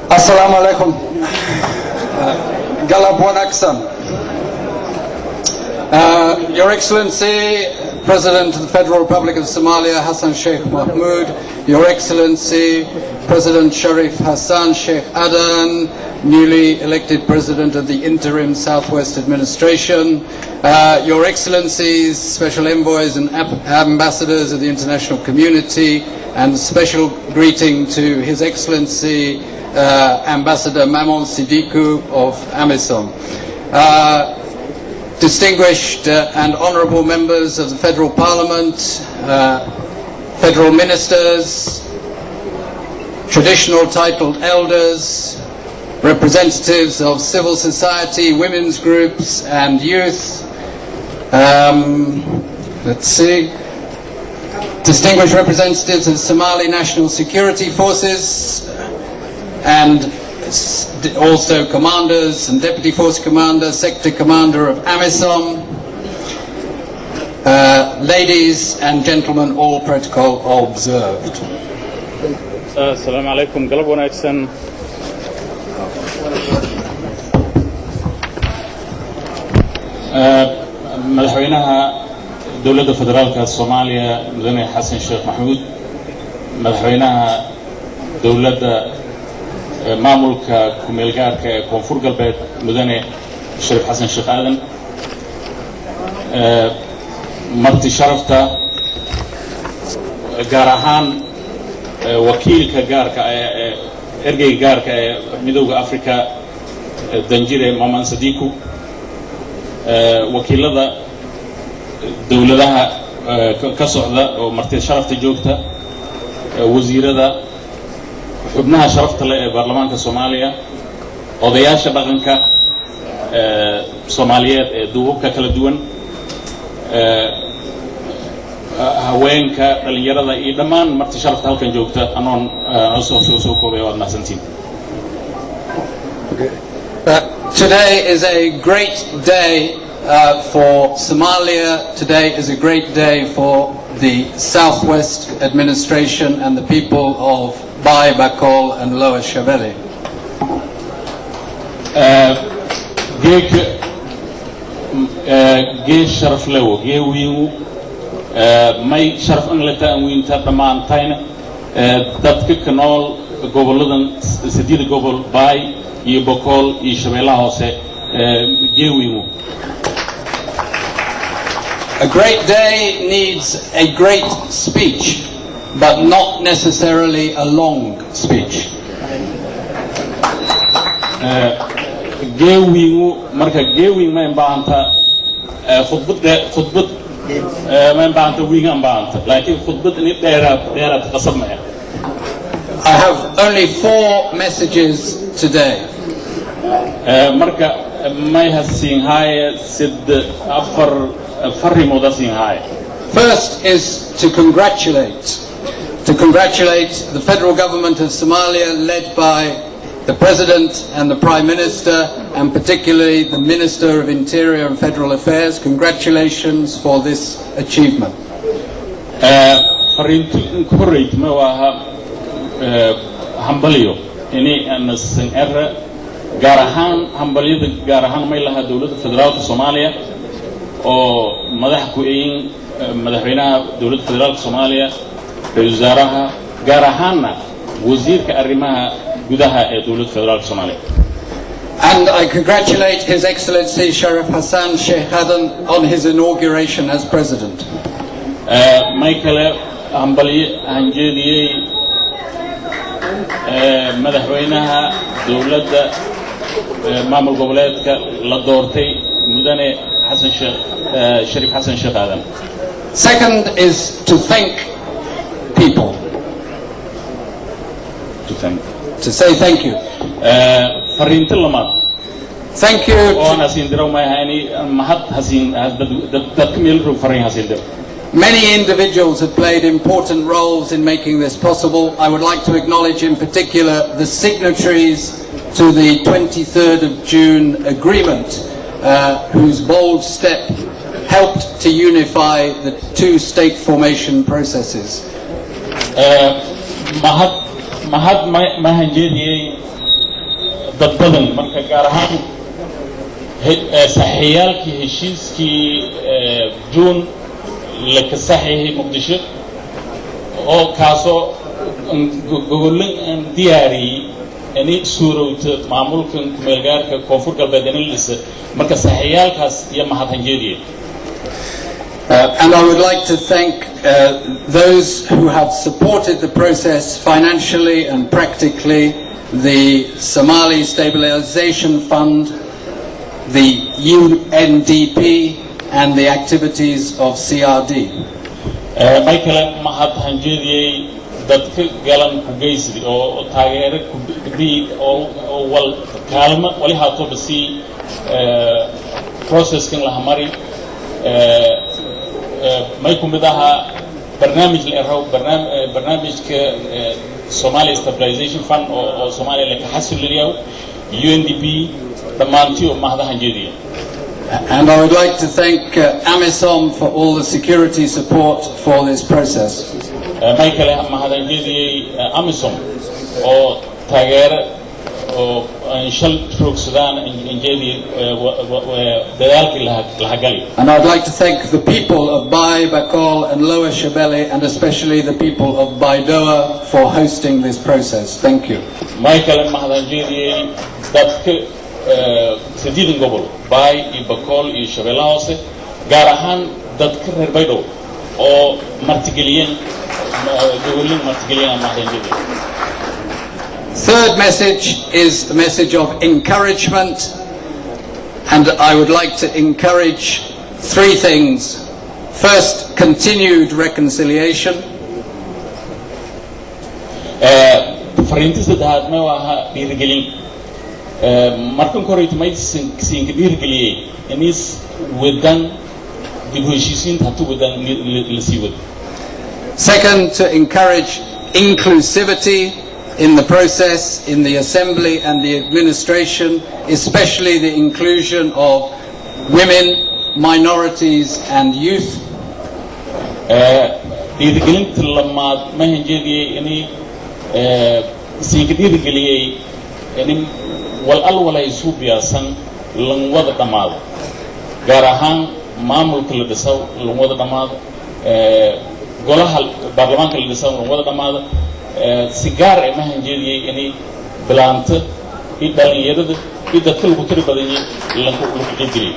Assalamu alaikum. Galab Wanaksan. Your Excellency, President of the Federal Republic of Somalia, Hassan Sheikh Mahmoud, Your Excellency, President Sharif Hassan Sheikh Adan, newly elected President of the Interim Southwest Administration, Your Excellencies, Special Envoys and Ambassadors of the international community, and a special greeting to His Excellency Ambassador Mamoun Siddiqui of AMISOM. Distinguished and honourable members of the Federal Parliament, Federal Ministers, traditional titled elders, representatives of civil society, women's groups and youth, distinguished representatives of Somali National Security Forces, and also commanders and deputy force commander, sector commander of AMISOM, ladies and gentlemen, all protocol observed. Assalamu alaikum. Galab wanaagsan. Madaxweynaha dowladda federaalka Soomaaliya Mudane Hassan Sheikh Mahmoud, Madaxweynaha dowladda maamulka ku-meelgaarka ee koonfur galbeed Mudane Sharif Hassan Sheikh Adan, marti sharafta gaar ahaan wakiilka gaarka ee ergeyga gaarka ee midowga Afrika Danjire Mamoun Siddiqui, wakiilada dowladaha ka socda oo marti sharafta joogta, wasiirada, xubnaha sharafta leh ee baarlamaanka Soomaaliya, odayaasha dhaqanka Soomaaliyeed ee duubabka kala duwan, haweenka, dhalinyarada iyo dhammaan marti sharafta halkan joogta anoon soo koobay waad mahadsantiin. Today is a great day for Somalia. Today is a great day for the Southwest Administration and the people of Bai, Bakol and Lower Shabelle. Ge sharaf lewo ge wiingu may sharaf anglata an wiinta dhammaantayna dadka ka nool goboladan sideed gobol Bai iyo Bakol iyo Shabeellaha Hoose ge wiingu. A great day needs a great speech, but not necessarily a long speech. Gewingu marka gewing ma baanta khudbad ma baanta wingan baanta laakiin khudbad in dheeraad qasab ma. I have only 4 messages today. Marka may hasin hay sid afar farimo dasin hay. First is to congratulate the federal government of Somalia, led by the President and the Prime Minister, and particularly the Minister of Interior and Federal Affairs. Congratulations for this achievement. Hambalyo ini anasan era gaar ahaan hambalyada gaar ahaan may laha dowladda federaalka Soomaaliya oo madax ku eeyin madaxweynaha dowladda federaalka Soomaaliya, ra'iisul wasaaraha, gaar ahaanna wasiirka arrimaha gudaha ee dowladda federaalka Soomaaliya. And I congratulate His Excellency Sharif Hassan Sheikh Adan on his inauguration as President. Michael hambalye hanjeediyay madaxweynaha dowladda maamul goboleedka la doortay Mudane Hassan Sheikh Sharif Hassan Sheikh Adan. Second is to thank people. To say thank you. Farinta lamad. Thank you. Many individuals have played important roles in making this possible. I would like to acknowledge in particular the signatories to the 23rd of June agreement, whose bold step helped to unify the 2 state formation processes. Mahad mahanjeediyay dad badan marka gaar ahaan saxiyaalkii heshiiskii June la ka saxiixay Muqdisho oo kaasoo gogolin diyaariyay ani suurowta maamulkan kumeelgaarka koonfur galbeed in la dhisa marka saxiyaalkaas iyo mahadhanjeediyay. And I would like to thank those who have supported the process financially and practically, the Somali Stabilization Fund, the UNDP, and the activities of CRD. Michael mahadhanjeediyay dadka galan ku geysay oo taageero ku bixiyay oo wal kaalmo wali haato bisi processing la hamari ما يكون بدها برنامج الإرهاب برنامج Somali Stabilization Fund أو Somali اللي كحسن اليوم UNDP ضمانتي ومهذا هنجدي. And I would like to thank AMISOM for all the security support for this process. Michael مهذا هنجدي AMISOM أو تغير أو إنشال تروك السودان إنجدي ودلالك الهجالي. And I'd like to thank the people of Bai, Bakol and Lower Shabelle and especially the people of Beydhabo for hosting this process. Thank you. Michael مهذا هنجدي دتك سديدن قبل Bai, Bakol, Shabelle جارهان دتك ربيدو أو مرتجلين دولين مرتجلين مهذا هنجدي. Third message is the message of encouragement, and I would like to encourage three things. First, continued reconciliation. Second, to encourage inclusivity in the process, in the assembly and the administration, especially the inclusion of women, minorities and youth. سيجار إمهن جدي يعني بلانت يدل يرد يدخل كتير بدني لنقول.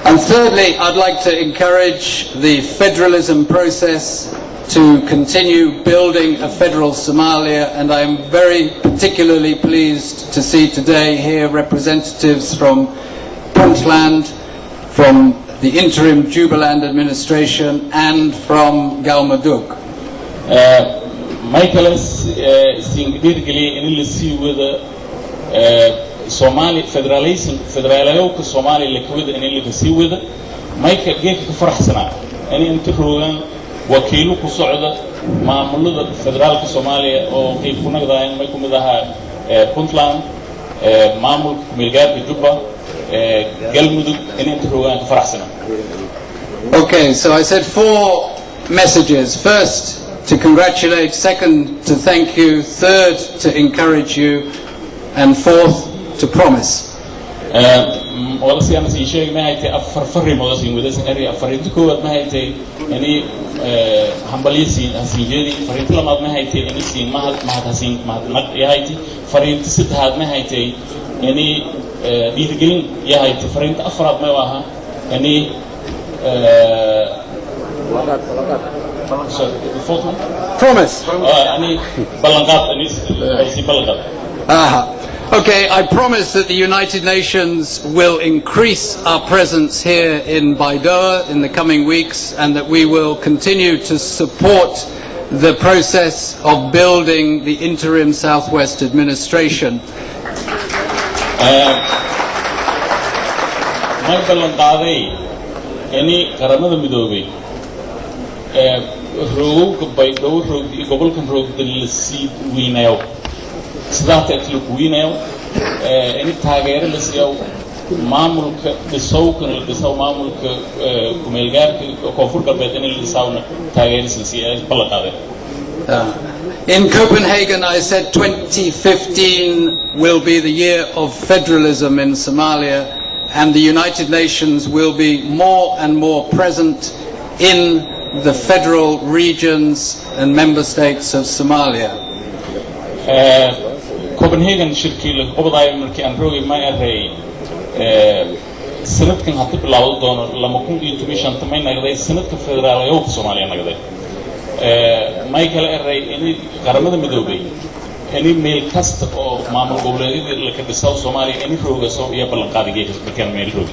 And thirdly, I'd like to encourage the federalism process to continue building a federal Somalia, and I am very particularly pleased to see today here representatives from Puntland, from the interim Jubaland administration, and from Galmudug. Michael singularly in the sea with Somali federalism Somali liquid in the sea with Michael gave فرح سنة يعني أنت روان وكيلو كسعودة مع ملود فدرال كسوماليا أو كيفونا كذا ما يكون بدها بونتلاند معمول ملقات بجوبا قلمدو يعني أنت روان فرح سنة. Okay, so I said 4 messages. First, to congratulate, second, to thank you, third, to encourage you, and fourth, to promise. والله أنا شيء ما هي أفرفر موضوعين وده سنري أفريد كود ما هي يعني همبليسين هسيجري فريد لما ما هي يعني سين ما هسين ما هي فريد ست هذا ما هي يعني بيتقين يا هي فريد أفراد ما وها يعني Promise. Okay, I promise that the United Nations will increase our presence here in Beydhabo in the coming weeks, and that we will continue to support the process of building the interim Southwest administration. روق بيدور قبل كم روق دلسي ويناو سدات أكلك ويناو إني تاجر لسياو معمول كبسوا كن بسوا معمول كملجار كوفور كبيتين اللي ساونا تاجر لسيا بلغ هذا. In Copenhagen, I said 2015 will be the year of federalism in Somalia, and the United Nations will be more and more present in the federal regions and member states of Somalia. Copenhagen shirkii qobday markii aan roogay ma ahay sanadkan hadii bilaawdo doono 2015 tamaynaagday sanadka federaalka Soomaaliya nagday Michael Array in qaramada midoobay any meel kasta oo maamul goboleedyada la ka dhisaw Soomaaliya in rooga soo iyo ballan qaadigeeda markaan meel roog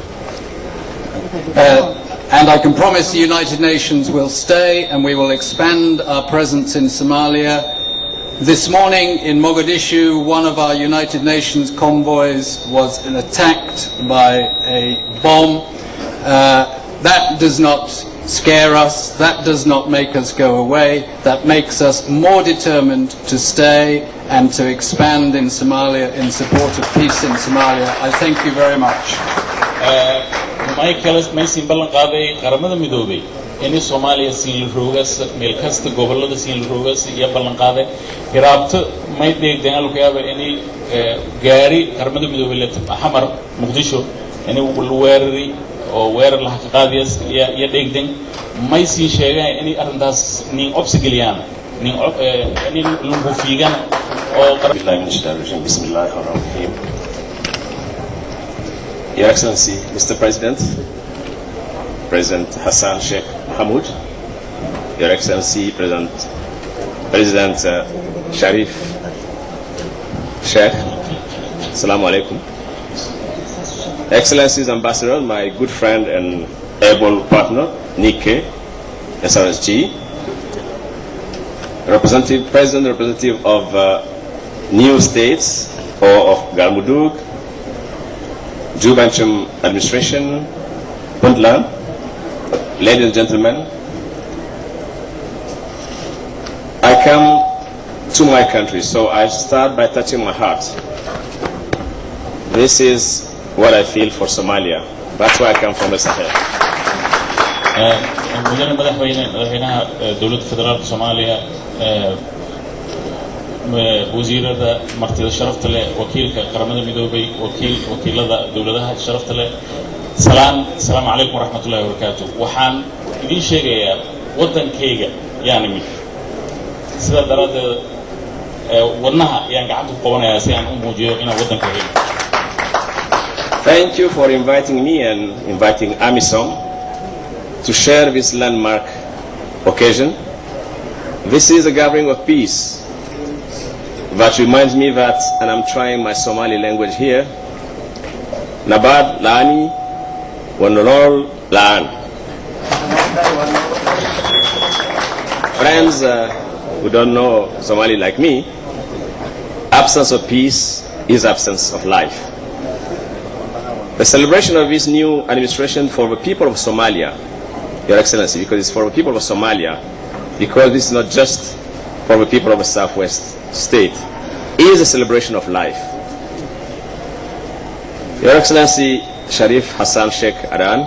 And I can promise the United Nations will stay and we will expand our presence in Somalia. This morning in Mogadishu, one of our United Nations convoys was attacked by a bomb. That does not scare us, that does not make us go away, that makes us more determined to stay and to expand in Somalia in support of peace in Somalia. I thank you very much. Michael Mason ballan qaaday qaramada midoobay in Soomaaliya siin roogas meel kasta gobolada siin roogas iyo ballan qaaday hiraabta may deegaan lagu yaabo in gaari qaramada midoobay la xamar Muqdisho in weerari oo weerar la qaadiyay iyo deegdan may siin sheegay in arintaas nin obsigeliyaan nin lagu fiigan oo Bismillahirrahmanirrahim. Your Excellency, Mr. President, President Hassan Sheikh Mohamud, Your Excellency, President Sharif Sheikh, Assalamu alaikum. Excellencies, Ambassador, my good friend and able partner, Nike, SRSG, representative of new states or of Galmudug, Jubanchum administration, Puntland, ladies and gentlemen, I come to my country, so I start by touching my heart. This is what I feel for Somalia. That's why I come from the Sahel. Madaxweynaha dawladda federaalka Soomaaliya wasiirada martida sharafta leh wakiilka qaramada midoobay wakiilada dawladaha sharafta leh salaam alaykum warahmatullahi wabarakatuh waxaan idin sheegayaa wadankayga yaani mid sida daradeed wadnaha yaan gacanta ku qabanayaa si aan u muujiyo inaan wadankayga Thank you for inviting me and inviting AMISOM to share this landmark occasion. This is a gathering of peace. That reminds me that, and I'm trying my Somali language here, Nabad Lani Wanolol Lan. Friends who don't know Somali like me, absence of peace is absence of life. The celebration of this new administration for the people of Somalia, Your Excellency, because it's for the people of Somalia, because this is not just for the people of the Southwest state, is a celebration of life. Your Excellency Sharif Hassan Sheikh Adan,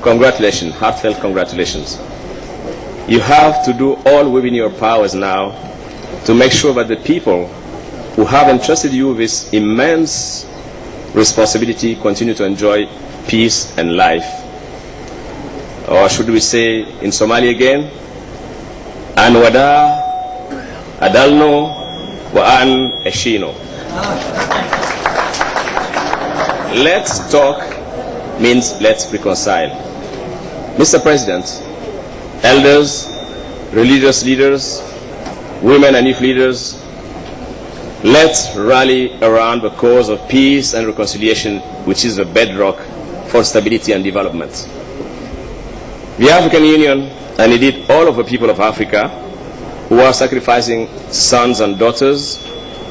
congratulations, heartfelt congratulations. You have to do all within your powers now to make sure that the people who have entrusted you with this immense responsibility continue to enjoy peace and life. Or should we say in Somali again, An wada adalno wa an eshino. Let's talk means let's reconcile. Mr. President, elders, religious leaders, women and youth leaders, let's rally around the cause of peace and reconciliation, which is the bedrock for stability and development. The African Union, and indeed all of the people of Africa, who are sacrificing sons and daughters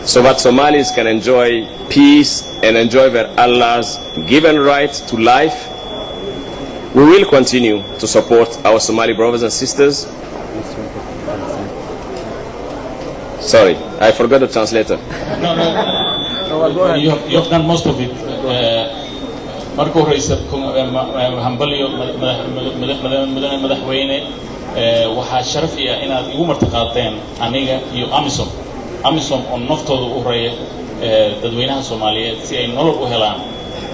so that Somalis can enjoy peace and enjoy their Allah's given right to life, we will continue to support our Somali brothers and sisters. Sorry, I forgot the translator. No, you've done most of it. Marco Reisa, Hambalio, Madaxweyne, waxaa sharaf ah inaad igu martiqaadeen aniga iyo amisom oo naftooda u horeeya dadweynaha Soomaaliyeed si ay nolol u helaan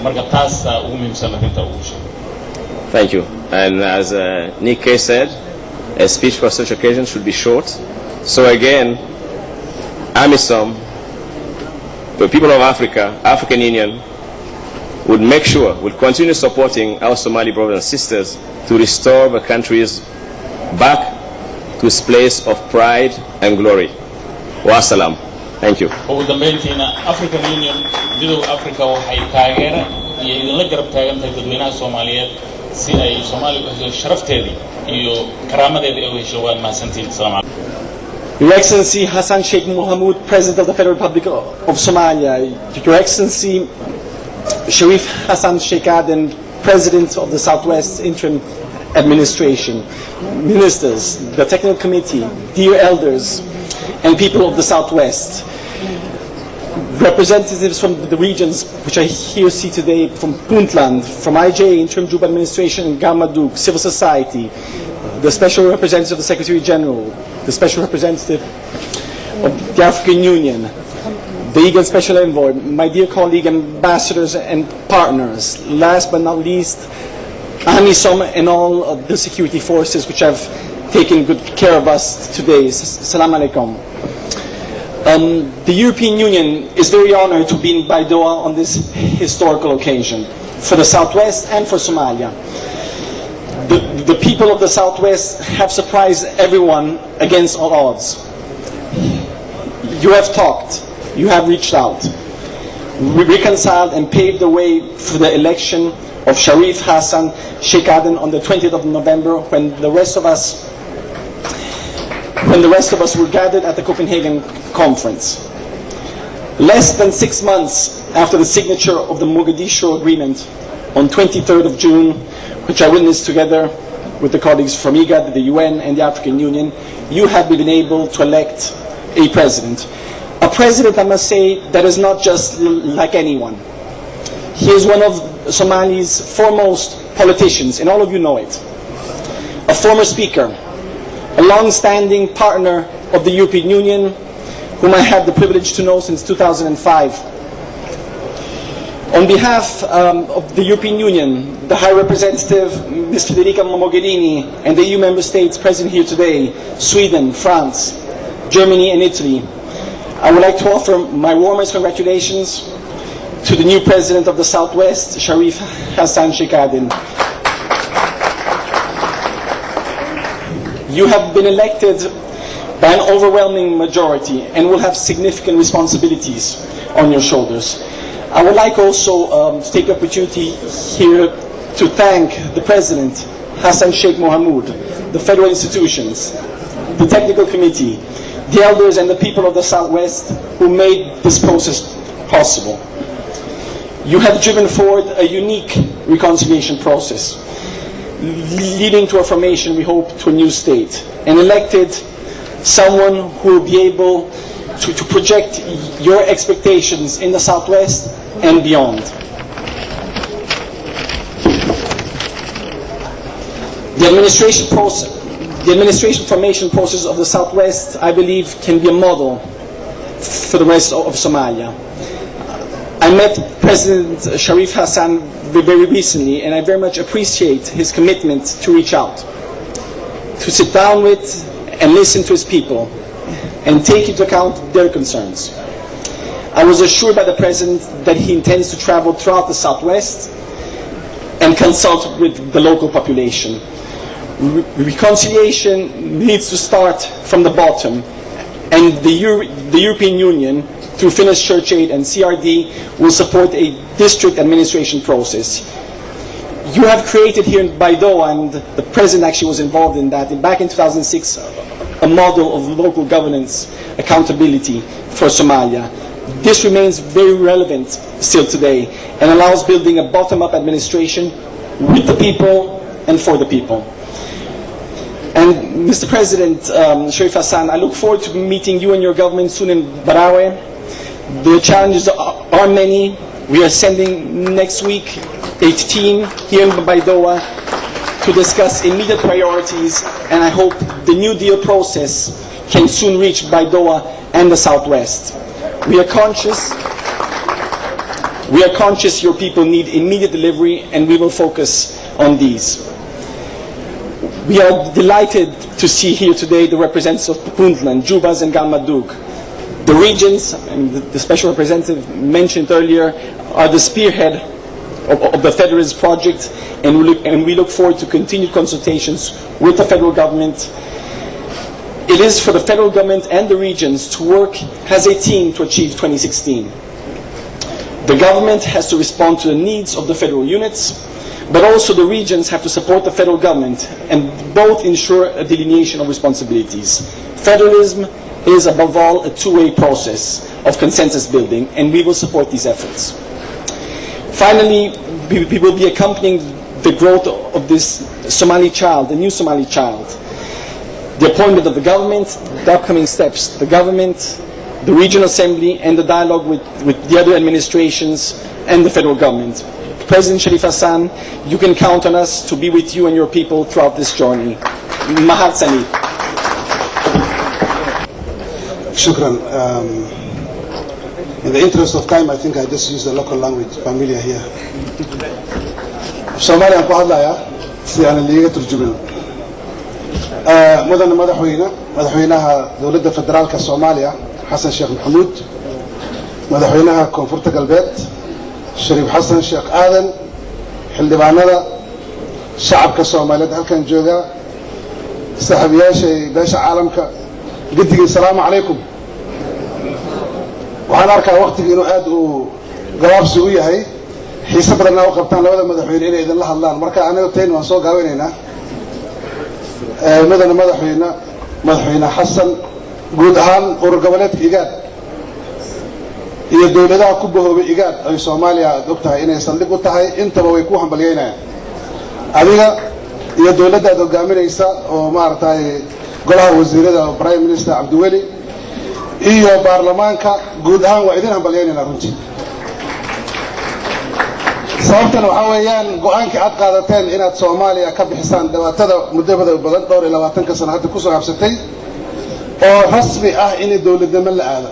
marka taas ugu muhiimsan arrinta ugu sheegay. Thank you. And as Nick Kay said, a speech for such occasion should be short. So again, AMISOM, the people of Africa, African Union, would make sure, will continue supporting our Somali brothers and sisters to restore the countries back to its place of pride and glory. Wa salam. Thank you. ugu dambeyntiina African Union midowga Africa waxay taageero iyo idinla garab taagantahay dadweynaha Soomaaliyeed si ay Soomaaliya sharafteedii iyo karaamadeedii ay u hesho waan mahadsantiin. Salaam alaykum. Your Excellency Hassan Sheikh Mohamud, President of the Federal Republic of Somalia, Your Excellency Sharif Hassan Sheikh Aden, President of the Southwest Interim Administration, Ministers, the Technical Committee, dear elders, and people of the Southwest, representatives from the regions which I here see today, from Puntland, from IJ, Interim Juba Administration, Gamaduk, civil society, the Special Representative of the Secretary General, the Special Representative of the African Union, the EGAD Special Envoy, my dear colleague ambassadors and partners, last but not least, AMISOM and all of the security forces which have taken good care of us today. Salam alaikum. The European Union is very honored to be in Beydhabo on this historical occasion for the Southwest and for Somalia. The people of the Southwest have surprised everyone against all odds. You have talked, you have reached out, reconciled and paved the way for the election of Sharif Hassan Sheikh Aden on the 20th of November when the rest of us were gathered at the Copenhagen conference. Less than 6 months after the signature of the Mogadishu Agreement on 23rd of June, which I witnessed together with the colleagues from IGAD, the UN and the African Union, you have been able to elect a president. A president, I must say, that is not just like anyone. He is one of Somali's foremost politicians, and all of you know it. A former speaker, a long-standing partner of the European Union, whom I had the privilege to know since 2005. On behalf of the European Union, the High Representative, Ms. Federica Mogherini, and the EU member states present here today, Sweden, France, Germany, and Italy, I would like to offer my warmest congratulations to the new President of the Southwest, Sharif Hassan Sheikh Aden. You have been elected by an overwhelming majority and will have significant responsibilities on your shoulders. I would like also to take the opportunity here to thank the President, Hassan Sheikh Mohamud, the federal institutions, the technical committee, the elders and the people of the Southwest who made this process possible. You have driven forward a unique reconciliation process, leading to a formation, we hope, to a new state, and elected someone who will be able to project your expectations in the Southwest and beyond. The administration formation process of the Southwest, I believe, can be a model for the rest of Somalia. I met President Sharif Hassan very recently, and I very much appreciate his commitment to reach out, to sit down with and listen to his people, and take into account their concerns. I was assured by the President that he intends to travel throughout the Southwest and consult with the local population. Reconciliation needs to start from the bottom, and the European Union, through Finnish Church Aid and CRD, will support a district administration process. You have created here in Beydhabo, and the President actually was involved in that, back in 2006, a model of local governance accountability for Somalia. This remains very relevant still today and allows building a bottom-up administration with the people and for the people. And Mr. President Sharif Hassan, I look forward to meeting you and your government soon in Barawe. The challenges are many. We are sending next week a team here in Beydhabo to discuss immediate priorities, and I hope the New Deal process can soon reach Beydhabo and the Southwest. We are conscious your people need immediate delivery, and we will focus on these. We are delighted to see here today the representatives of Puntland, Jubas and Galmudug. The regions, and the special representative mentioned earlier, are the spearhead of the Federalist project, and we look forward to continued consultations with the federal government. It is for the federal government and the regions to work as a team to achieve 2016. The government has to respond to the needs of the federal units, but also the regions have to support the federal government and both ensure a delineation of responsibilities. Federalism is above all a two-way process of consensus building, and we will support these efforts. Finally, we will be accompanying the growth of this Somali child, the new Somali child. The appointment of the government, the upcoming steps, the government, the regional assembly, and the dialogue with the other administrations and the federal government. President Sharif Hassan, you can count on us to be with you and your people throughout this journey. Mahad Sani. Shukran. In the interest of time, I think I just use the local language, familiar here. Somalia ku hadlaya si aan liiga turjumin. Madaxweynaha dowladda federaalka Soomaaliya Hassan Sheikh Mohamud, Madaxweynaha Koonfurta Galbeed Sharif Hassan Sheikh Aadan, xildhibaanada shacabka Soomaaliyeed halkan jooga, saaxiibayaasha beesha caalamka, guddiga salaamu calaykum. waxaan arkaa waqtiga inuu aad u gabaabsi u yahay, xiise badanna u qabtaan labada madaxweyne inay idinla hadlaan, marka anaga teen waan soo gaabinaynaa. madaxweyne Xasan, guud ahaan urur goboleedka IGAD iyo dowladaha ku bahoobay IGAD ay Soomaaliya ogtahay inay saldhig u tahay, intaba way ku hambalyeynayaan. adiga iyo dowladda aad hogaaminaysa oo maaragtay golaha wasiirada Prime Minister Abdiweli iyo baarlamaanka guud ahaan waa idin hambalyeynayna runtii. sababtan waxa weeyaan go'aanka aad qaadateen inaad Soomaaliya ka bixisaan dhawaatada muddada badan dhowr iyo 20 sano hadda ku soo habsatay oo rasmi ah in dowladnimo la aado,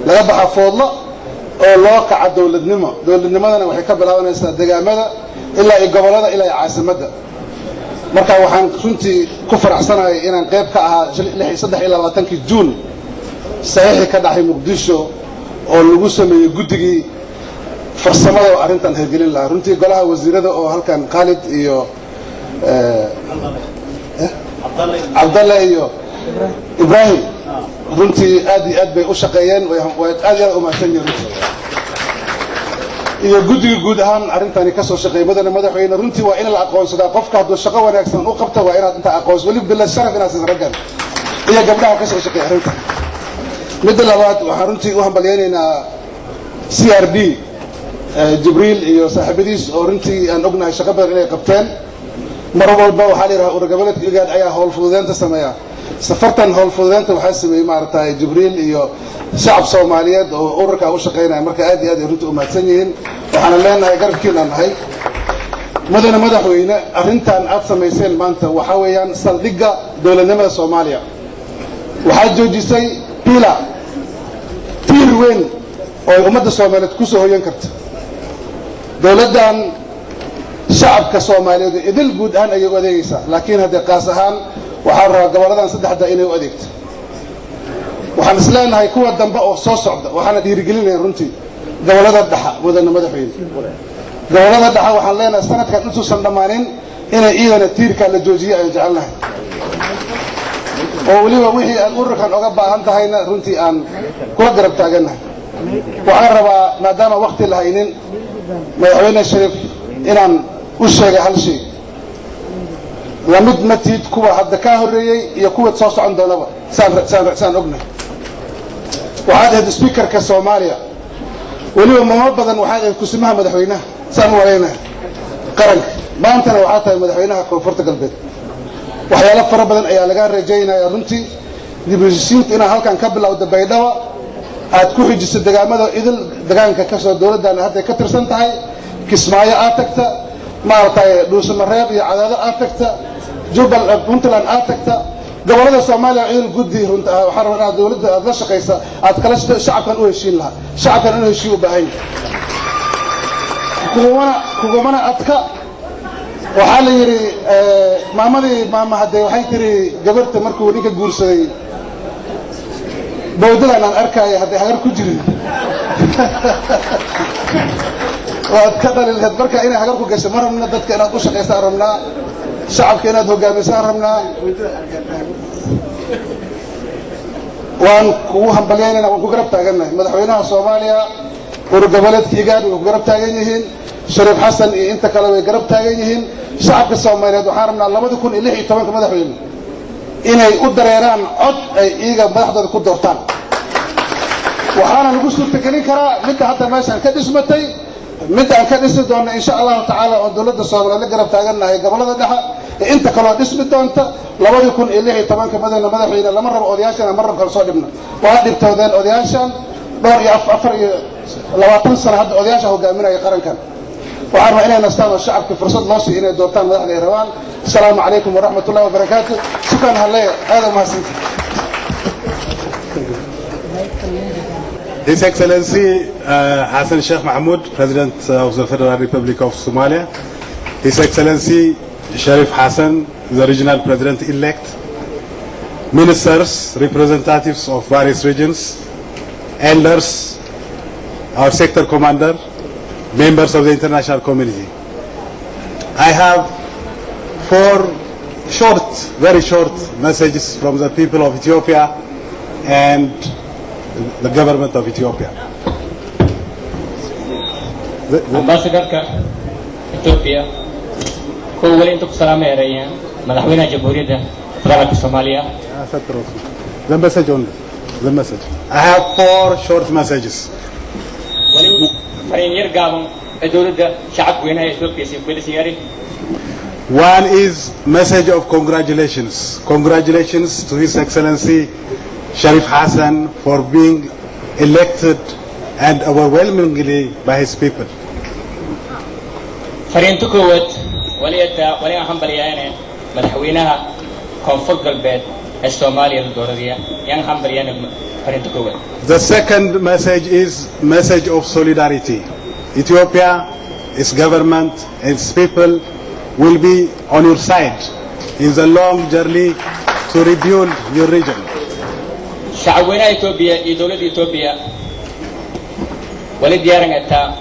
laga baxa foodlo oo loo kaca dowladnimadana waxay ka bilaabanaysaa deegaamada ilaa gobolada ilaa caasimadda. marka waxaan runtii ku faraxsanahay inaan qayb ka ahaa 23 Juun saxiix ka dhacay Muqdisho oo lagu sameeyay guddigii farsamada oo arrintan hirgelin lahaa. runtii golaha wasiirada oo halkan Khalid iyo Abdallah iyo Ibrahim runtii aad iyo aad bay u shaqeeyeen, way aad iyo aad u mahadsan yihiin. iyo guddiga guud ahaan arrintani ka soo shaqeeyay madaxweyne runtii waa in la aqoonsadaa qofka hadduu shaqo wanaagsan u qabto waa inaad inta aqoonso wali bilaa sharaf inaad sii ragan iyo gabdhaha ka soo shaqeeyay arrintan. midda labaad waxaan runtii u hambalyeynayna CRD Jibriil iyo saaxiibadiis oo runtii aan ognahay shaqo badan inay qabteen. mar walba waxaa la yiraahdaa urur goboleedka IGAD ayaa howl fududeynta sameeya. safartan howl fududeynta waxaa sameeyay maaragtay Jibriil iyo shacab Soomaaliyeed oo ururka u shaqeynaya, marka aad iyo aad runtii u mahadsan yihiin. waxaan leenahay garabkiina nahay madaxweyne. arrintan aad sameyseen maanta waxa weeyaan saldhigga dowladnimada Soomaaliya. waxaad joojisay tiir weyn oo ummadda Soomaaliyeed ku soo hoyan karta. dowladdan shacabka Soomaaliyeed idil guud ahaan ayay u adeegaysaa, laakiin haddii qaas ahaan waxaa rabaa goboladan saddexda inay u adeegto. waxaan isleenahay kuwa dambe oo soo socda waxaana dhiirigelinaya runtii gobolada dhexe. madaxweyne gobolada dhexe waxaan leenahay sanadkan intuusan dhammaanin inay iidana tiirka la joojiyo ayaan jecelnahay, oo weliba wixii aad ururkan oga baahan tahayna runtii aan kula garab taaganahay. waxaan rabaa maadaama waqti la haynin madaxweyne Sharif inaan u sheegay hal shay. lamid matid kuwa hadda ka horeeyay iyo kuwa soo socon doonaba saan ognahay. waxaad ahayd speakerka Soomaaliya, weliba maamo badan waxaad ahayd kusimaha madaxweynaha saan waleynaa qaranka. maantana waxaad tahay madaxweynaha Koonfurta Galbeed. waxyaalo fara badan ayaa laga rajaynayaa runtii. dib u heshiisiinta inaa halkan ka bilowdo Beydhabo, aad ku xijiso deegaamada idil deegaanka ka soo dowladana hadda ka tirsan tahay, Kismaayo aad tagta, maartay dhuusamareeb iyo cadaado aad tagta jubal puntland aad tagta gobolada Soomaaliya ciidan guddi runta waxa rabaa dawladda aad la shaqeysa aad kala shacabkan u heshiin lahaa shacabkan inuu heshiiyo u baahan kuwamana adka waxaa la yiri maama hadee waxay tiri gabarta markuu ninka guursaday bawdadan aan arkay hadee hagar ku jirin waad ka dhalilad marka inay hagar ku gasho marna dadka inaad u shaqeystaan rabnaa shacabka inaad hogaamisaan rabnaa waan kugu hambalyeynayna waan ku garab taaganahay madaxweynaha Soomaaliya goboleedka Higaad way ku garab taagan yihiin Shariif Xasan iyo inta kale way garab taagan yihiin shacabka Soomaaliyeed waxaan rabnaa 2016 madaxweyne inay u dareeraan cod ay iyaga madaxdooda ku doortaan waxaana lagu suurtagelin karaa midda hadda meeshan ka dhismatay midda aan ka dhisi doona insha Allah taala oo dawladda Soomaaliyeed la garab taaganahay gobolada dhexe inta kale dhismi doonta 2016 madaxweyne lama rabo odayaashana mar rabo soo dhibna waa dhibtoodeen odayaashan dhowr iyo afar iyo 20 sano hadda odayaasha hogaaminaya qarankan waxaan rabaa inay nastaan shacabka fursad loo siiyo inay doortaan madaxda ay rabaan assalaamu calaykum wa rahmatullahi wa barakaatuh shukran halle aad u mahadsantihiin His Excellency Hassan Sheikh Mahmoud, President of the Federal Republic of Somalia, His Excellency Sharif Hassan, the Regional President-elect, Ministers, representatives of various regions, elders, our sector commander, members of the international community. I have 4 very short messages from the people of Ethiopia and the government of Ethiopia. Ambassador Ethiopia, كل أنتم سلام عليكم. مدحونا جمهورية فدرالية Somalia. The message only. The message. I have 4 short messages. One is message of congratulations. Congratulations to His Excellency Sharif Hassan for being elected and overwhelmingly by his people. مدحوينها كونفور قلبات الصومالية الدورية يعني هم بريان فرنتكوة. The second message is message of solidarity. Ethiopia, its government, its people will be on your side in the long journey to rebuild your region. شعبنا إثيوبيا دولة إثيوبيا ولد يارنتا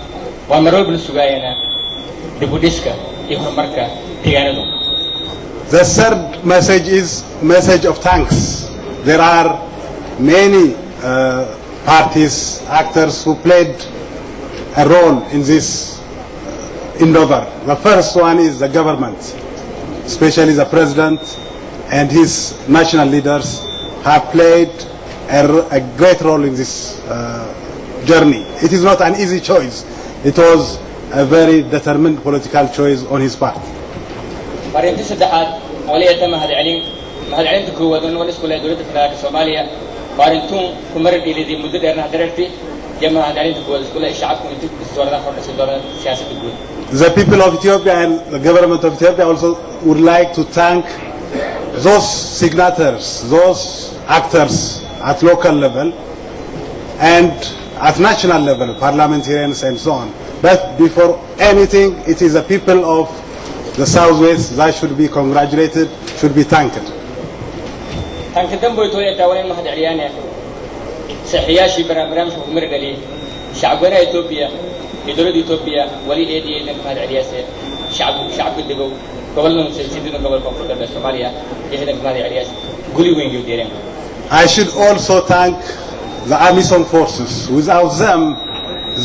ومرور بالسجاينا دبوديسكا يهرمركا تيانو. The third message is message of thanks. There are many parties, actors who played a role in this endeavor. The first one is the government, especially the president and his national leaders have played a great role in this journey. It is not an easy choice. It was a very determined political choice on his part. Barinti sedahad wali eta mahad ku wadon wali sekolah dawladda federaalka Soomaaliya barintu kumarid ilidi muddo dheerna hadarti jama mahad ku wada sekolah shacabku inta isdoorada xornimada doorada siyaasadda guud. The people of Ethiopia and the government of Ethiopia also would like to thank those signatories, those actors at local level and at national level, parliamentarians and so on. But before anything, it is the people of the Southwest that should be congratulated, should be thanked. Thank you دمبو توي تاولين مهد عليانه سحياشي برنامج عمر قليل شعبنا إثيوبيا دولة إثيوبيا ولي أيدي إنك مهد علياسه شعب الدبو قبلنا سيدنا قبل كونفدرالية الصومالية يهدك مهد علياسه قولي وين يوديرين. I should also thank the AMISOM forces. Without them,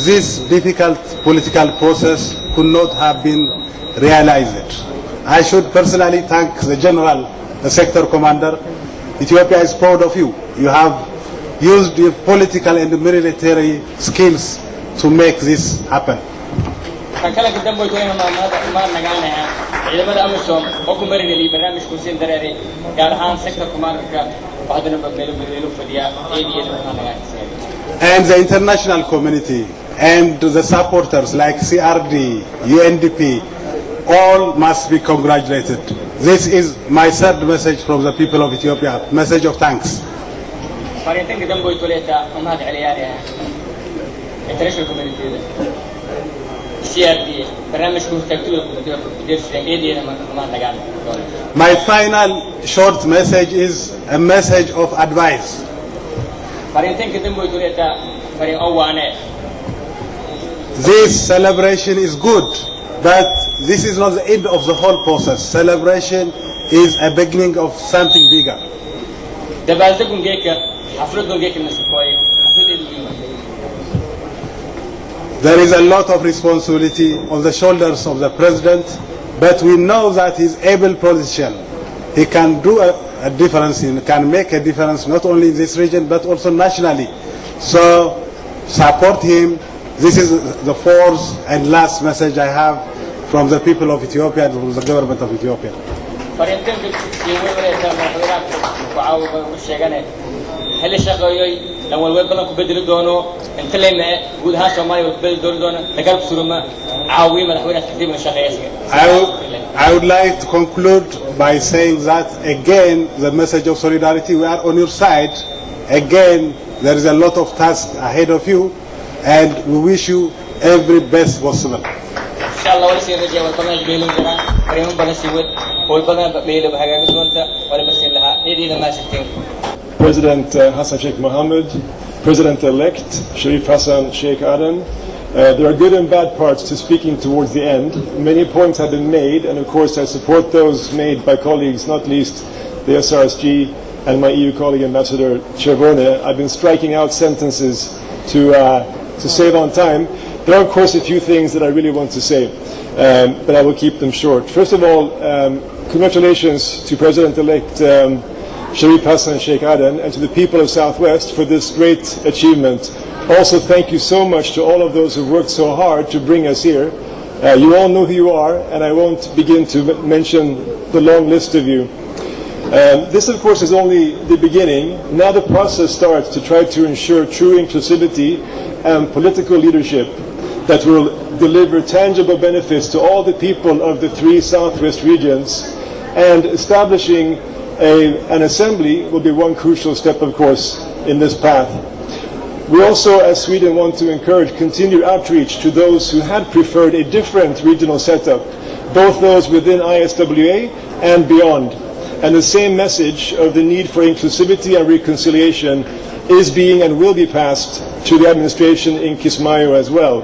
this difficult political process could not have been realized. I should personally thank the general, the sector commander. Ethiopia is proud of you. You have used your political and military skills to make this happen. And the international community and the supporters like CRD, UNDP, all must be congratulated. This is my third message from the people of Ethiopia, message of thanks. My final short message is a message of advice. This celebration is good, but this is not the end of the whole process. Celebration is a beginning of something bigger. There is a lot of responsibility on the shoulders of the president, but we know that he's able politician. He can do a difference, he can make a difference not only in this region but also nationally. So support him. This is the fourth and last message I have from the people of Ethiopia and from the government of Ethiopia. I would like to conclude by saying that again the message of solidarity, we are on your side. Again, there is a lot of tasks ahead of you, and we wish you every best possible. President Hassan Sheikh Mohammed, President-elect Sharif Hassan Sheikh Aden. There are good and bad parts to speaking towards the end. Many points have been made, and of course I support those made by colleagues, not least the SRSG and my EU colleague Ambassador Chervone. I've been striking out sentences to save on time. There are of course a few things that I really want to say, but I will keep them short. First of all, congratulations to President-elect Sharif Hassan Sheikh Aden and to the people of Southwest for this great achievement. Also, thank you so much to all of those who worked so hard to bring us here. You all know who you are, and I won't begin to mention the long list of you. This, of course, is only the beginning. Now the process starts to try to ensure true inclusivity and political leadership that will deliver tangible benefits to all the people of the three Southwest regions, and establishing an assembly will be one crucial step, of course, in this path. We also, as Sweden, want to encourage continued outreach to those who had preferred a different regional setup, both those within ISWA and beyond. And the same message of the need for inclusivity and reconciliation is being and will be passed to the administration in Kismaayo as well.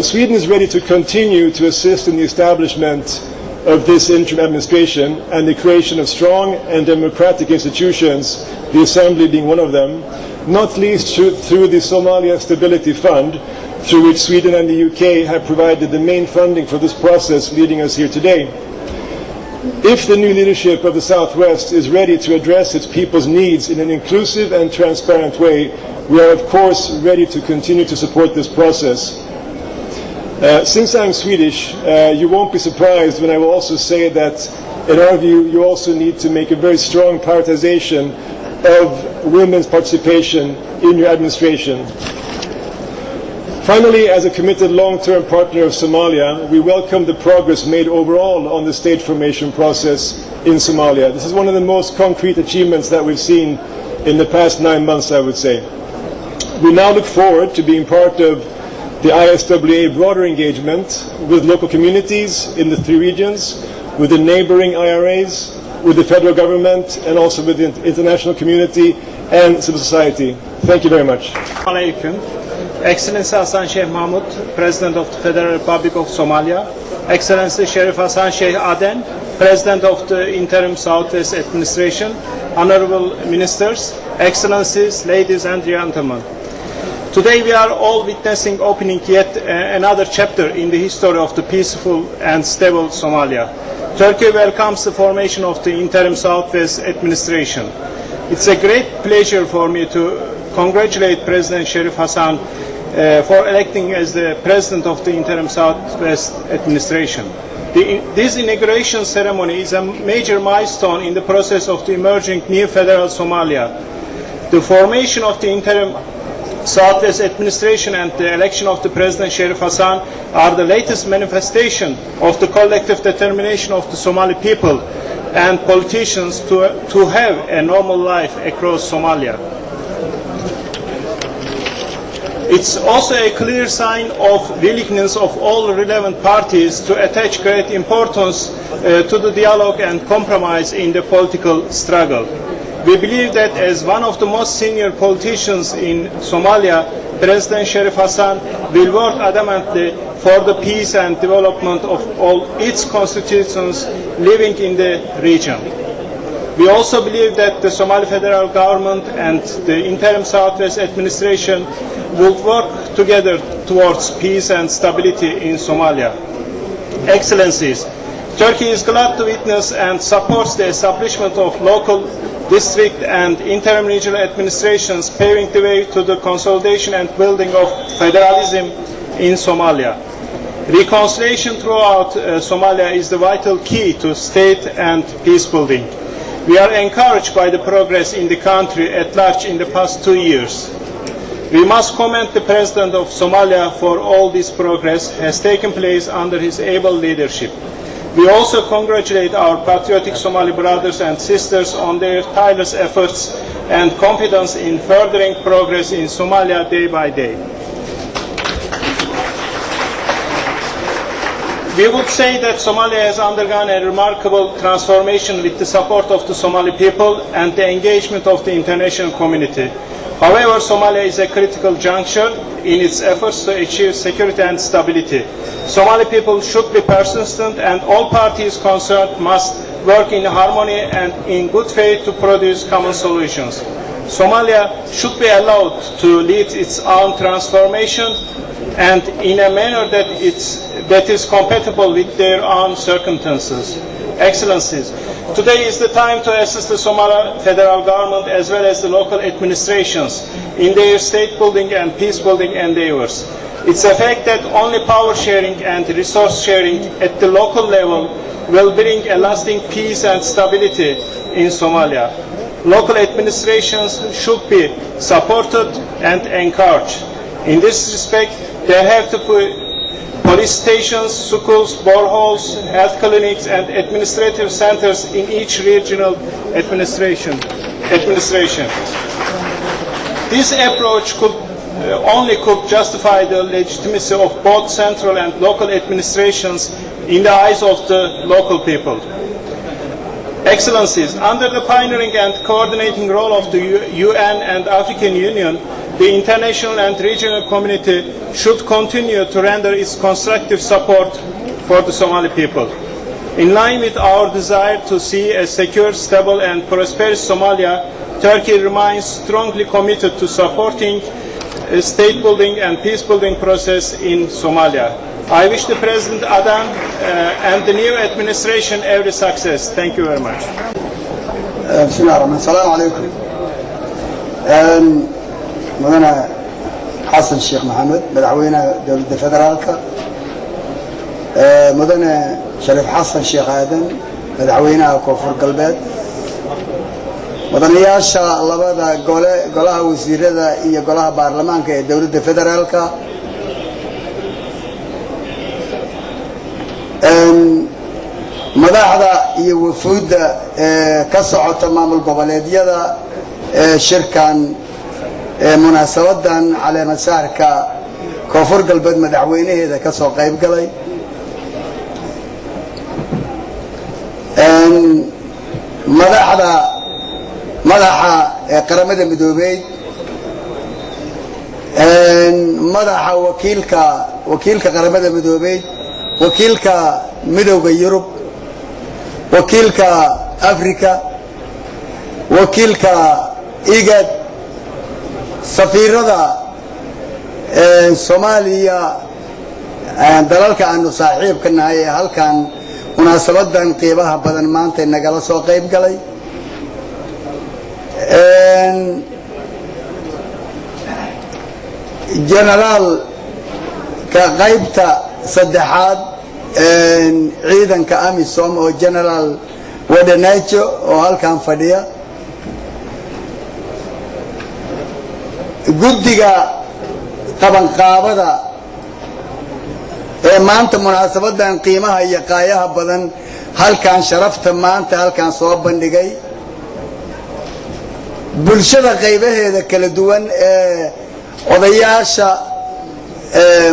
Sweden is ready to continue to assist in the establishment of this interim administration and the creation of strong and democratic institutions, the Assembly being one of them, not least through the Somalia Stability Fund, through which Sweden and the UK have provided the main funding for this process leading us here today. If the new leadership of the Southwest is ready to address its people's needs in an inclusive and transparent way, we are of course ready to continue to support this process. Since I'm Swedish, you won't be surprised when I will also say that, in our view, you also need to make a very strong prioritization of women's participation in your administration. Finally, as a committed long-term partner of Somalia, we welcome the progress made overall on the state formation process in Somalia. This is one of the most concrete achievements that we've seen in the past 9 months, I would say. We now look forward to being part of the ISWA broader engagement with local communities in the three regions, with the neighboring IRAs, with the federal government, and also with the international community and civil society. Thank you very much. Excellency Hassan Sheikh Mahmoud, President of the Federal Republic of Somalia, Excellency Sharif Hassan Sheikh Aden, President of the Interim Southwest Administration, Honorable Ministers, Excellencies, ladies and gentlemen. Today we are all witnessing opening yet another chapter in the history of the peaceful and stable Somalia. Turkey welcomes the formation of the Interim Southwest Administration. It's a great pleasure for me to congratulate President Sharif Hassan for electing as the President of the Interim Southwest Administration. This inauguration ceremony is a major milestone in the process of the emerging new federal Somalia. The formation of the Interim Southwest administration and the election of the President Sharif Hassan are the latest manifestation of the collective determination of the Somali people and politicians to have a normal life across Somalia. It's also a clear sign of willingness of all relevant parties to attach great importance to the dialogue and compromise in the political struggle. We believe that as one of the most senior politicians in Somalia, President Sharif Hassan will work adamantly for the peace and development of all its constituents living in the region. We also believe that the Somali federal government and the interim Southwest administration will work together towards peace and stability in Somalia. Excellencies, Turkey is glad to witness and supports the establishment of local, district and interim regional administrations, paving the way to the consolidation and building of federalism in Somalia. Reconciliation throughout Somalia is the vital key to state and peace building. We are encouraged by the progress in the country at large in the past 2 years. We must commend the President of Somalia for all this progress has taken place under his able leadership. We also congratulate our patriotic Somali brothers and sisters on their tireless efforts and confidence in furthering progress in Somalia day by day. We would say that Somalia has undergone a remarkable transformation with the support of the Somali people and the engagement of the international community. However, Somalia is a critical juncture in its efforts to achieve security and stability. Somali people should be persistent and all parties concerned must work in harmony and in good faith to produce common solutions. Somalia should be allowed to lead its own transformation and in a manner that is compatible with their own circumstances. Excellencies, today is the time to assist the Somali federal government as well as the local administrations in their state building and peace building endeavors. It's a fact that only power sharing and resource sharing at the local level will bring a lasting peace and stability in Somalia. Local administrations should be supported and encouraged. In this respect, there have to be police stations, schools, boreholes, health clinics, and administrative centers in each regional administration. This approach could justify the legitimacy of both central and local administrations in the eyes of the local people. Excellencies, under the pioneering and coordinating role of the UN and African Union, the international and regional community should continue to render its constructive support for the Somali people. In line with our desire to see a secure, stable and prosperous Somalia, Turkey remains strongly committed to supporting a state building and peace building process in Somalia. I wish the President Adan and the new administration every success. Thank you very much. Assalamu alaikum. مدنا حسن الشيخ محمد مدحوينها دولة الفدرالكا مدنا شريف حسن الشيخ آدم مدحوينها كوفر قلبات مدنا ياشا الله بدا قولها وزير هذا هي قولها برلمان كدولة الفدرالكا مداحدة يوفود كسعة تمام القبلية شركان مناسبة Caleemasaarka koonfur galbeed madaxweynaheeda ka soo qayb galay madaxa qaramada midoobay madaxa wakiilka qaramada midoobay wakiilka midowga Yurub wakiilka Afrika wakiilka IGAD safiirada Soomaaliya dalalka aanu saaxiibka nahay halkan munaasabadan qiibaha badan maanta nagala soo qayb galay general ka qaybta saddexaad ciidanka AMISOM oo general Barnaaji oo halkan fadhiya guddiga qabanqaabada ee maanta munaasabadan qiimaha iyo qaayaha badan halkan sharafta maanta halkan soo bandhigay bulshada qaybaheeda kala duwan ee odayaasha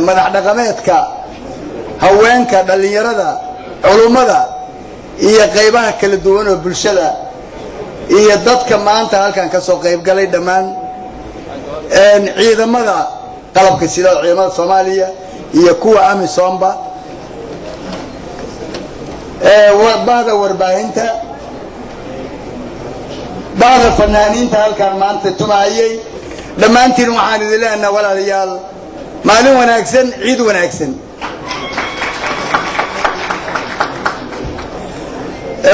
madax dhaqameedka haweenka dhalinyarada culummada iyo qaybaha kala duwan oo bulshada iyo dadka maanta halkan ka soo qayb galay dhammaan ciidamada qalabka sida ciidamada Soomaaliya iyo kuwa amisoomba baada warbaahinta baada fanaaniinta halkan maanta tumaayay dhammaantiin waxaan idin leenahay walaalayaal maalin wanaagsan ciid wanaagsan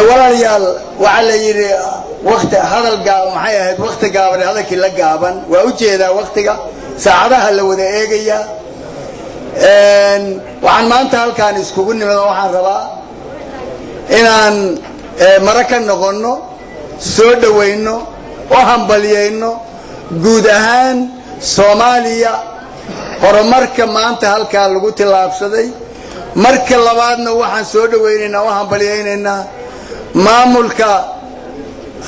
walaalayaal waxa la yiri waqti hadal gaab maxay ahayd waqti gaaban hadalkii la gaaban waa u jeedaa waqtiga saacadaha la wada eegaya waxaan maanta halkan iskugu nimid waxaan rabaa inaan maraka noqono soo dhaweyno oo hambalyeeyno guud ahaan Soomaaliya horumarka maanta halka lagu tilaabsaday marka labaadna waxaan soo dhaweynaynaa oo hambalyeeynaynaa maamulka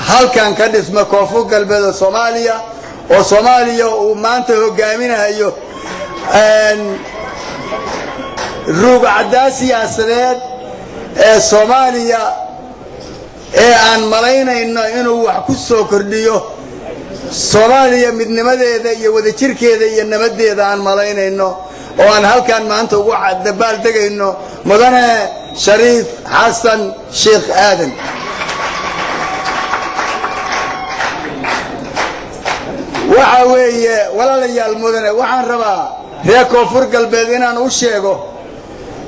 halkan ka dhisma koonfur galbeed Soomaaliya oo Soomaaliya uu maanta hogaaminayo ruug siyaasadeed ee Soomaaliya ee aan malaynayno inuu wax ku soo kordhiyo Soomaaliya midnimadeeda iyo wadajirkeeda iyo nabadeeda aan malaynayno oo aan halkan maanta ugu dabaal degayno mudane Shariif Xasan Sheekh Aadan waxa weeye walaalayaal mudane waxaan rabaa reer koonfur galbeed inaan u sheego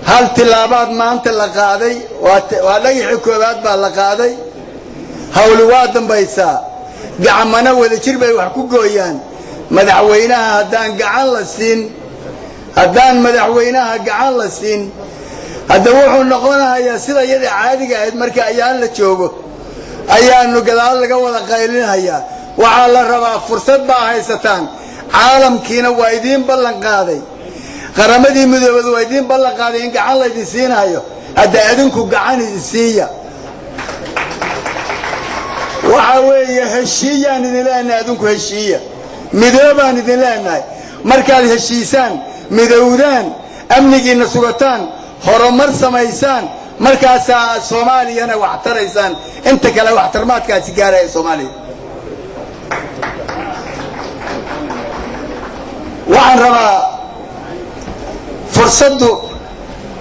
hal tilaabaad maanta la qaaday waa dhagixii koobaad baa la qaaday hawli waa dambaysaa gacmana wada jir bay wax ku gooyaan madaxweynaha haddaan madaxweynaha gacan la siin hadda wuxuu noqonayaa sida iyada caadiga ahayd marka ayaan la joogo ayaanu gadaal laga wada qaylinayaa waxaa la rabaa fursad baa haysataan caalamkiina waa idiin ballan qaaday qaramadii midoobadu waa idiin ballan qaaday in gacan la idin siinayo hadda adinku gacan idin siiya waxa weeye heshiiyaan idin leenahay adinku heshiiya midoobaan idin leenahay markaad heshiisaan midowdaan amnigiina sugataan horumar samaysaan markaasaa Soomaaliyana wax taraysaan inta kale wax tarmaadkaasi gaaraya Soomaaliya waxaan rabaa fursadu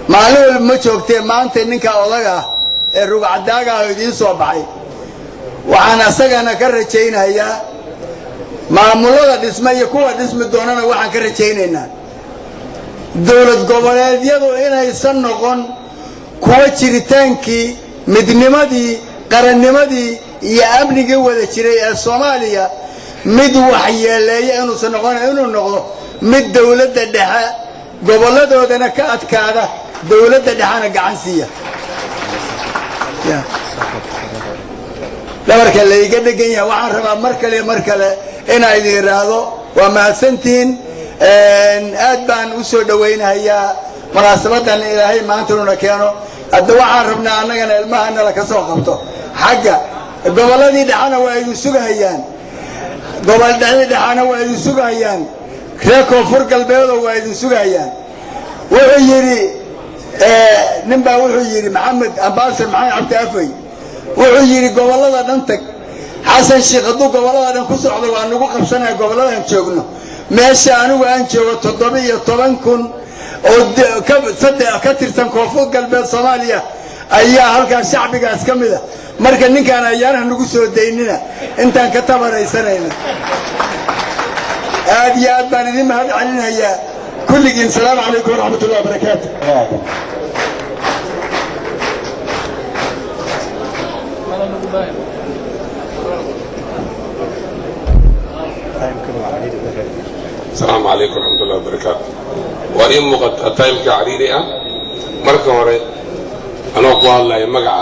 maalin ma joogtee maanta ninka odaga ee rugcadaaga ah idiin soo baxay waxaan asagana ka rajaynayaa maamulada dhisma iyo kuwa dhismi doonana waxaan ka rajaynaynaa dawlad goboleedyadu inaysan noqon kuwa jiritaankii midnimadii qarannimadii iyo amnigii wada jiray ee Soomaaliya mid wax yeeleeyo inuusan noqon inuu noqdo mid dawladda dhexe goboladoodana ka adkaada dawladda dhexena gacan siiya dabarka la iga dhagan yahay waxaan rabaa mar kale inaan idin iraado waa mahadsantiin aad baan u soo dhaweynayaa munaasabadan ilaahay maanta inuu keeno hadda waxaan rabnaa annagana ilmahana la ka soo qabto xagga goboladii dhexena waa idin sugayaan dhexena waa idin sugayaan reer koonfur galbeed waa idin sugayaan wuxuu yiri ninbaa wuxuu yiri maxamed ambaasir maxamed cabdi afay wuxuu yiri gobolada dhan tag xasan sheekh hadduu gobolada dhan ku socdo waa nagu qabsanaya goboladan joogno meesha anigu aan joogo 17,000 oo ka tirsan koonfur galbeed Soomaaliya ayaa halkan shacbigaas ka mid ah marka ninkaan ayaanaha nagu soo daynina intaan ka tabaraysanayna aad iyo aad baan idin mahad celinayaa kulligiin salaamu calaykum waraxmatullahi wabarakaatu السلام عليكم ورحمة الله وبركاته. وإن مقد التايم كعريري مركز هوري أنا أقول الله يمجع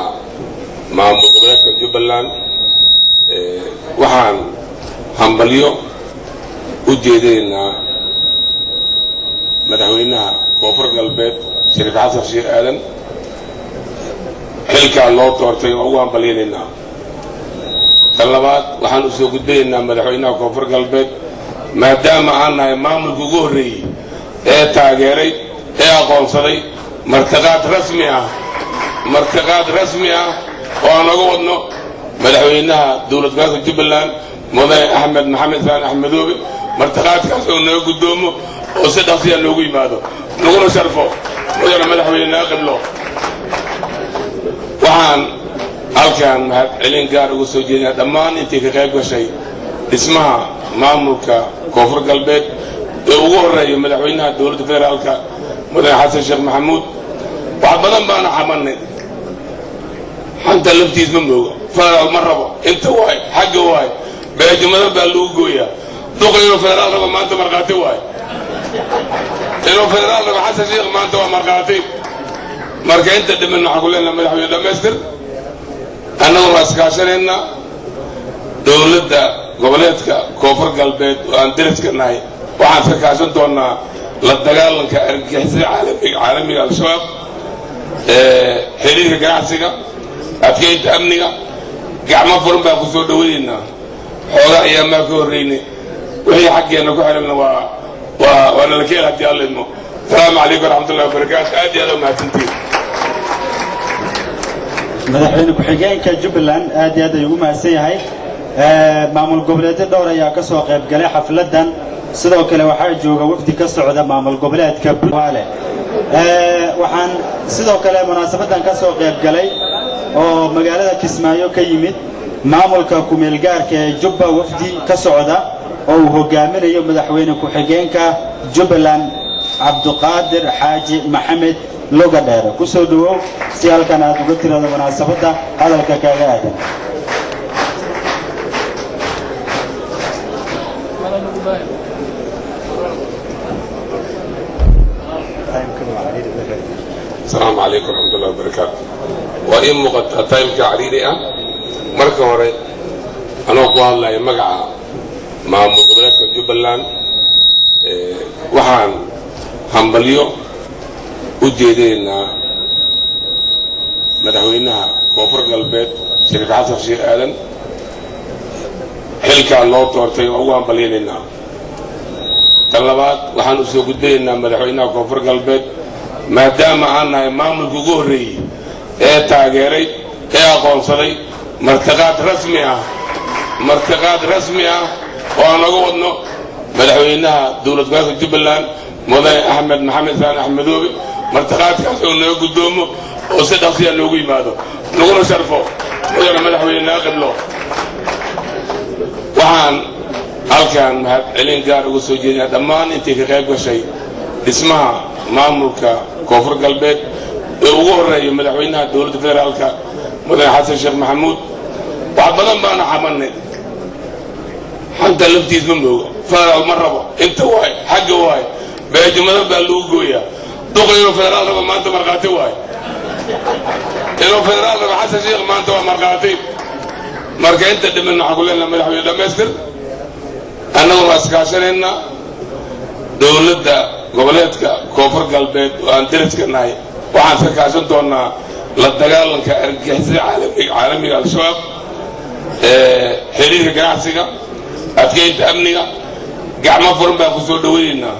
مع مقبلات جبلان وحان همبليو ujeedayna madaxweynaha koonfur galbeed shariif xasan sheekh aadan xilka loo doortay oo ugu hambalyeynayna tan labaad waxaan u soo gudbinaynaa madaxweynaha koonfur galbeed maadaama aan nahay maamulka ugu horreeyey ee taageeray ee aqoonsaday martiqaad rasmi ah oo aan uga wadno madaxweynaha dowlad goboleedka Jubbaland mudane Axmed Maxamed Saan Axmedoobe martiqaadkaas oo naga gudoomo oo si dhaqsiya loogu yimaado laguna sharfo mudane madaxweynaha qiblo waxaan halkan mahadcelin gaar ugu soo jeedinaa dhammaan intii ka qayb gashay dhismaha maamulka koonfur galbeed ee ugu horeeya madaxweynaha dowladda federaalka mudane xasan sheekh maxamuud wax badan baana xamanay xanta laftiis ma moogo federaal ma rabo inta waay xagga waay beejimada baa lagu gooyaa duqa inuu federaal rabo maanta markhaati waay inuu federaal rabo xasan sheekh maanta waa markhaati marka inta dhiman waxaan ku leenahay madaxweyne dhammaystir annaguna iskaashanayna dowladda goboleedka koonfur galbeed oo aan deriska nahay waxaan iska kaashan doonaa la dagaalanka argagixisada caalamiga al-shabaab xiriirka ganacsiga adkeynta amniga gacmo furan baan ku soo dhawaynaynaa xoogaa ayaa maa ka horreynay wixii xaggeena ku xiranna waa nala keel haddii alla idmo asalaamu calaykum waraxmatullahi wabarakaatu aad iyo aad u mahadsantiin madaxweyne ku-xigeenka Jubbaland aad iyo aad ayuu ugu mahadsan yahay maamul goboleedyo dhowr ayaa ka soo qayb galay xafladan sidoo kale waxaa jooga wafdi ka socda maamul goboleedka Buntland waxaan sidoo kale munaasabadan ka soo qayb galay oo magaalada Kismaayo ka yimid maamulka ku-meel gaarka ee Jubba wafdi ka socda oo uu hogaaminayo madaxweyne ku-xigeenka Jubbaland Cabduqaadir Xaaji Maxamed looga dheer ku soo dhawow si halkan aad uga tirado munaasabada hadalka kaaga aadan السلام عليكم ورحمة الله وبركاته وإن مقطع تايم كعريري مركز هوري أنا أقول الله يمقع مع مقبلات Jubbaland waxaan hambalyo u jeedinaa madaxweynaha koonfur galbeed shariif xasan sheekh aadan xilka loo doortay oo ugu hambalyeynayna tan labaad waxaan u soo gudbinaynaa madaxweynaha koonfur galbeed maadaama aan nahay maamulka ugu horreeyey ee taageeray ee aqoonsaday martiqaad rasmi ah oo aan uga wadno madaxweynaha dowlad goboleedka Jubbaland mudane Axmed Maxamed Saan Axmedoobe martiqaadkaas oo naga gudoomo oo si dhaqsiya loogu yimaado laguna sharfo mudane madaxweynaha qiblo waxaan halkan mahadcelin gaar ugu soo jeedinaa dhammaan intii ka qayb gashay dhismaha maamulka koonfur galbeed ee ugu horeeya madaxweynaha dowladda federaalka mudane xasan sheekh maxamuud wax badan baana xamanay xanta laftiis ma moogo federaal ma rabo inta waay xagga waay beejimada baa lagu gooyaa duqa inuu federaal rabo maanta markhaati waay inuu federaal rabo xasan sheekh maanta waa markhaati marka inta dhiman waxaan ku leenahay madaxweyne dhammaystir annaguna iskaashanayna dowladda goboleedka koonfur galbeed oo aan deriska nahay waxaan iska kaashan doonaa la dagaalanka argagixisada caalamiga al-shabaab xiriirka ganacsiga adkeynta amniga gacmo furan baan ku soo dhawaynaynaa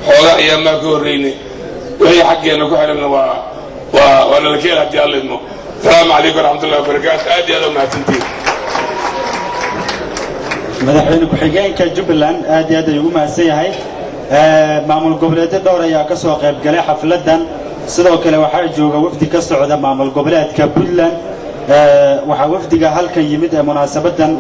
xoogaa ayaa maa ka horreynay wixii xaggeena ku xiranna waa nala keel haddii alla idmo asalaamu calaykum waraxmatullahi wabarakaatu aad iyo aad u mahadsantiin madaxweyne ku-xigeenka Jubbaland aad iyo aad ayuu ugu mahadsan yahay maamul goboleedyo dhowr ayaa ka soo qayb galay xafladan sidoo kale waxaa jooga wafdi ka socda maamul goboleedka Buntland waxaa wafdiga halkan yimid ee munaasabadan